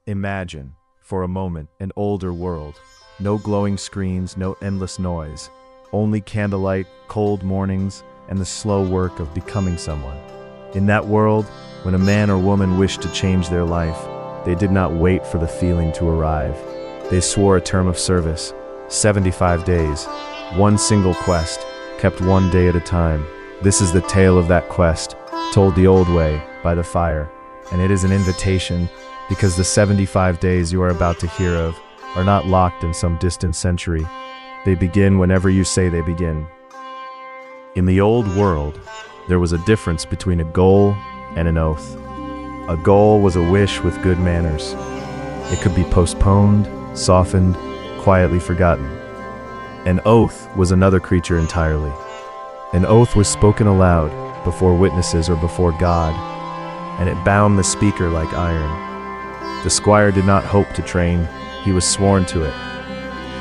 Imagine, for a moment, an older world. No glowing screens, no endless noise. Only candlelight, cold mornings, and the slow work of becoming someone. In that world, when a man or woman wished to change their life, they did not wait for the feeling to arrive. They swore a term of service, 75 days, one single quest, kept one day at a time. This is the tale of that quest, told the old way, by the fire. And it is an invitation, because the 75 days you are about to hear of are not locked in some distant century. They begin whenever you say they begin. In the old world, there was a difference between a goal and an oath. A goal was a wish with good manners. It could be postponed, softened, quietly forgotten. An oath was another creature entirely. An oath was spoken aloud, before witnesses or before God, and it bound the speaker like iron. The squire did not hope to train, he was sworn to it.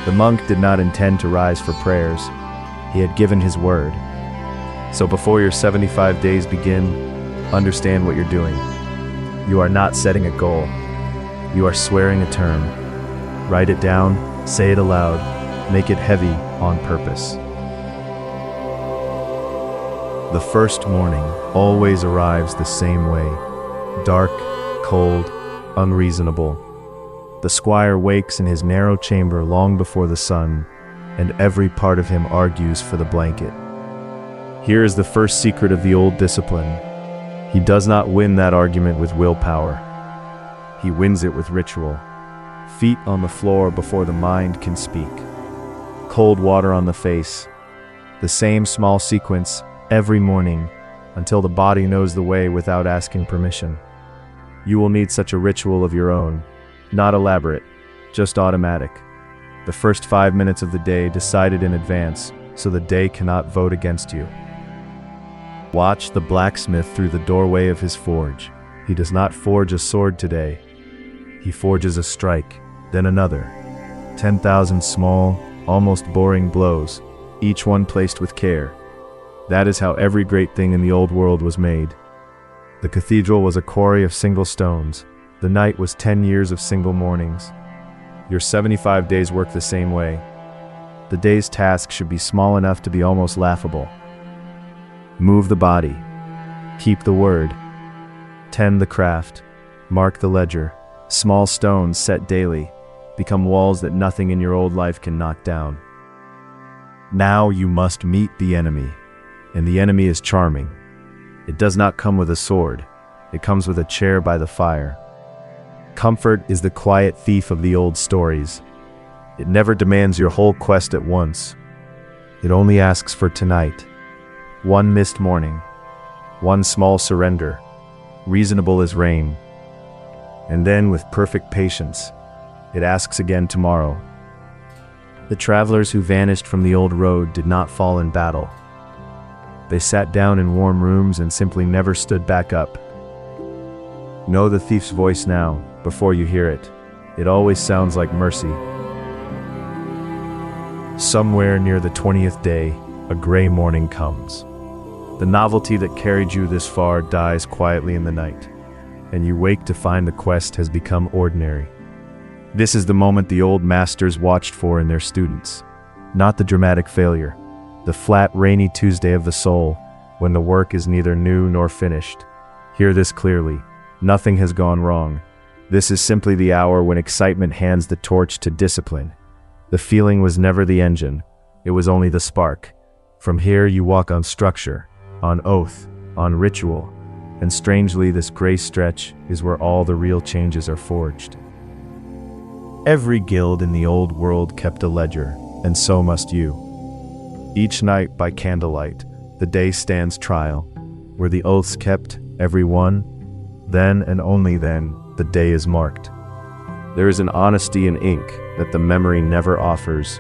The monk did not intend to rise for prayers, he had given his word. So before your 75 days begin, understand what you're doing. You are not setting a goal, you are swearing a term. Write it down, say it aloud, make it heavy on purpose. The first morning always arrives the same way, dark, cold, unreasonable. The squire wakes in his narrow chamber long before the sun, and every part of him argues for the blanket. Here is the first secret of the old discipline. He does not win that argument with willpower. He wins it with ritual. Feet on the floor before the mind can speak. Cold water on the face. The same small sequence every morning until the body knows the way without asking permission. You will need such a ritual of your own, not elaborate, just automatic. The first 5 minutes of the day decided in advance, so the day cannot vote against you. Watch the blacksmith through the doorway of his forge. He does not forge a sword today. He forges a strike, then another. 10,000 small, almost boring blows, each one placed with care. That is how every great thing in the old world was made. The cathedral was a quarry of single stones. The night was 10 years of single mornings. Your 75 days work the same way. The day's task should be small enough to be almost laughable. Move the body. Keep the word. Tend the craft. Mark the ledger. Small stones set daily become walls that nothing in your old life can knock down. Now you must meet the enemy. And the enemy is charming. It does not come with a sword. It comes with a chair by the fire. Comfort is the quiet thief of the old stories. It never demands your whole quest at once. It only asks for tonight. One missed morning. One small surrender. Reasonable as rain. And then, with perfect patience, it asks again tomorrow. The travelers who vanished from the old road did not fall in battle. They sat down in warm rooms and simply never stood back up. Know the thief's voice now, before you hear it. It always sounds like mercy. Somewhere near the 20th day, a gray morning comes. The novelty that carried you this far dies quietly in the night, and you wake to find the quest has become ordinary. This is the moment the old masters watched for in their students, not the dramatic failure. The flat, rainy Tuesday of the soul, when the work is neither new nor finished. Hear this clearly. Nothing has gone wrong. This is simply the hour when excitement hands the torch to discipline. The feeling was never the engine. It was only the spark. From here you walk on structure, on oath, on ritual, and strangely this gray stretch is where all the real changes are forged. Every guild in the old world kept a ledger, and so must you. Each night by candlelight, the day stands trial. Were the oaths kept, every one? Then and only then, the day is marked. There is an honesty in ink that the memory never offers.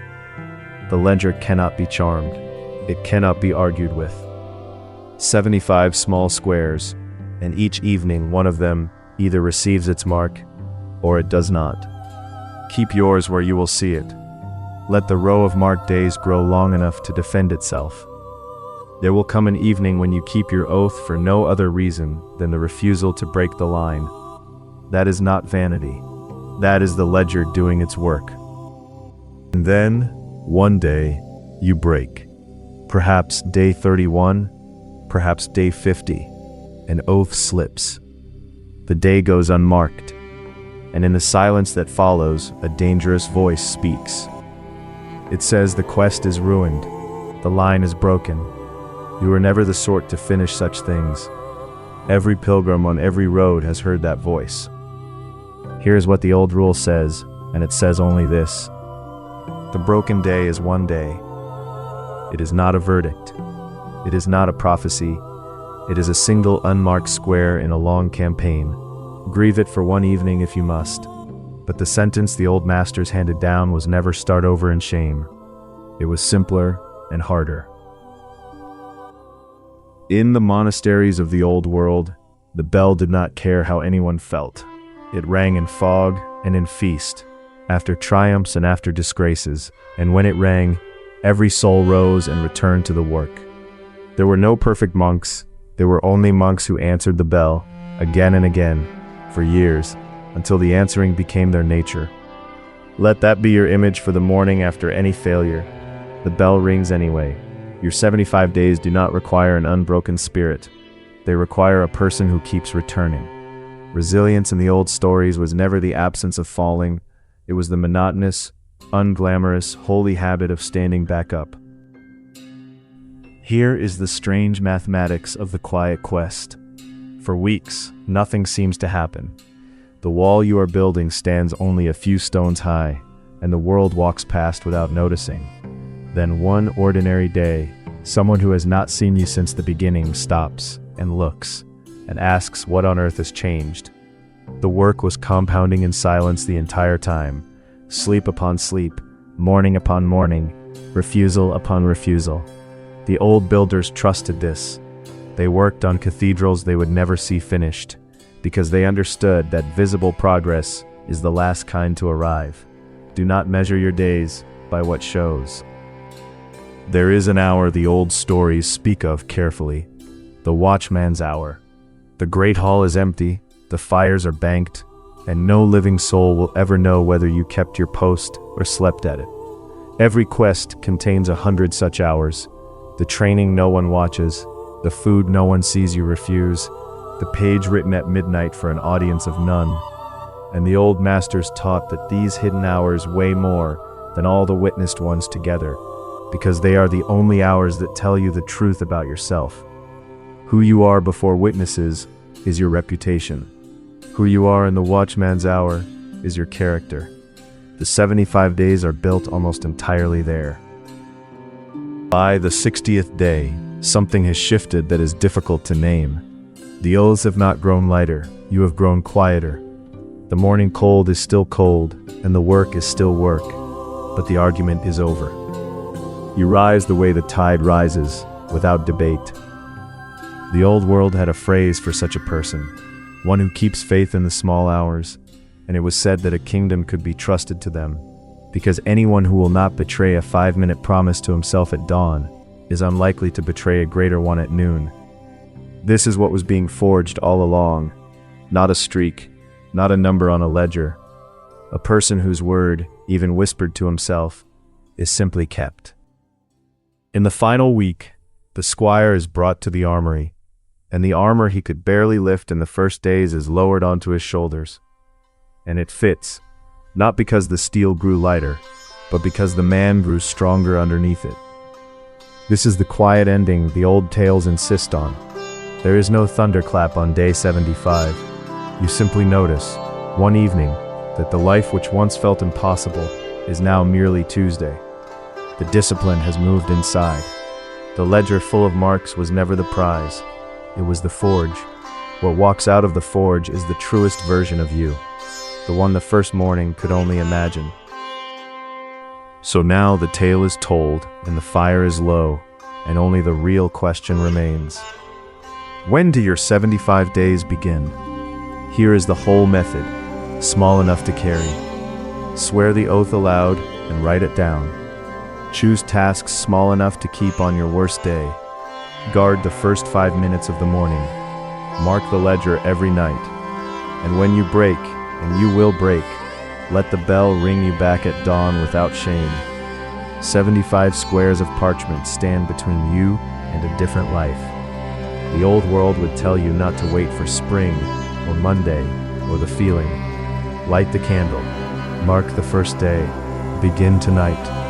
The ledger cannot be charmed. It cannot be argued with. 75 small squares, and each evening one of them either receives its mark, or it does not. Keep yours where you will see it. Let the row of marked days grow long enough to defend itself. There will come an evening when you keep your oath for no other reason than the refusal to break the line. That is not vanity. That is the ledger doing its work. And then, one day, you break. Perhaps day 31, perhaps day 50. An oath slips. The day goes unmarked, and in the silence that follows, a dangerous voice speaks. It says the quest is ruined, the line is broken. You are never the sort to finish such things. Every pilgrim on every road has heard that voice. Here's what the old rule says, and it says only this. The broken day is one day. It is not a verdict. It is not a prophecy. It is a single unmarked square in a long campaign. Grieve it for one evening if you must. But the sentence the old masters handed down was never start over in shame. It was simpler and harder. In the monasteries of the old world, the bell did not care how anyone felt. It rang in fog and in feast, after triumphs and after disgraces, and when it rang, every soul rose and returned to the work. There were no perfect monks. There were only monks who answered the bell, again and again, for years, until the answering became their nature. Let that be your image for the morning after any failure. The bell rings anyway. Your 75 days do not require an unbroken spirit. They require a person who keeps returning. Resilience in the old stories was never the absence of falling. It was the monotonous, unglamorous, holy habit of standing back up. Here is the strange mathematics of the quiet quest. For weeks, nothing seems to happen. The wall you are building stands only a few stones high, and the world walks past without noticing. Then one ordinary day, someone who has not seen you since the beginning stops and looks and asks what on earth has changed. The work was compounding in silence the entire time, sleep upon sleep, morning upon morning, refusal upon refusal. The old builders trusted this. They worked on cathedrals they would never see finished, because they understood that visible progress is the last kind to arrive. Do not measure your days by what shows. There is an hour the old stories speak of carefully, the watchman's hour. The great hall is empty, the fires are banked, and no living soul will ever know whether you kept your post or slept at it. Every quest contains 100 such hours. The training no one watches, the food no one sees you refuse, the page written at midnight for an audience of none. And the old masters taught that these hidden hours weigh more than all the witnessed ones together, because they are the only hours that tell you the truth about yourself. Who you are before witnesses is your reputation. Who you are in the watchman's hour is your character. The 75 days are built almost entirely there. By the 60th day, something has shifted that is difficult to name. The oaths have not grown lighter, you have grown quieter. The morning cold is still cold, and the work is still work, but the argument is over. You rise the way the tide rises, without debate. The old world had a phrase for such a person, one who keeps faith in the small hours, and it was said that a kingdom could be trusted to them, because anyone who will not betray a 5-minute promise to himself at dawn is unlikely to betray a greater one at noon. This is what was being forged all along, not a streak, not a number on a ledger. A person whose word, even whispered to himself, is simply kept. In the final week, the squire is brought to the armory, and the armor he could barely lift in the first days is lowered onto his shoulders. And it fits, not because the steel grew lighter, but because the man grew stronger underneath it. This is the quiet ending the old tales insist on. There is no thunderclap on day 75. You simply notice, one evening, that the life which once felt impossible is now merely Tuesday. The discipline has moved inside. The ledger full of marks was never the prize. It was the forge. What walks out of the forge is the truest version of you, the one the first morning could only imagine. So now the tale is told, and the fire is low, and only the real question remains. When do your 75 days begin? Here is the whole method, small enough to carry. Swear the oath aloud and write it down. Choose tasks small enough to keep on your worst day. Guard the first 5 minutes of the morning. Mark the ledger every night. And when you break, and you will break, Let the bell ring you back at dawn without shame. 75 squares of parchment stand between you and a different life. The old world would tell you not to wait for spring, or Monday, or the feeling. Light the candle. Mark the first day. Begin tonight.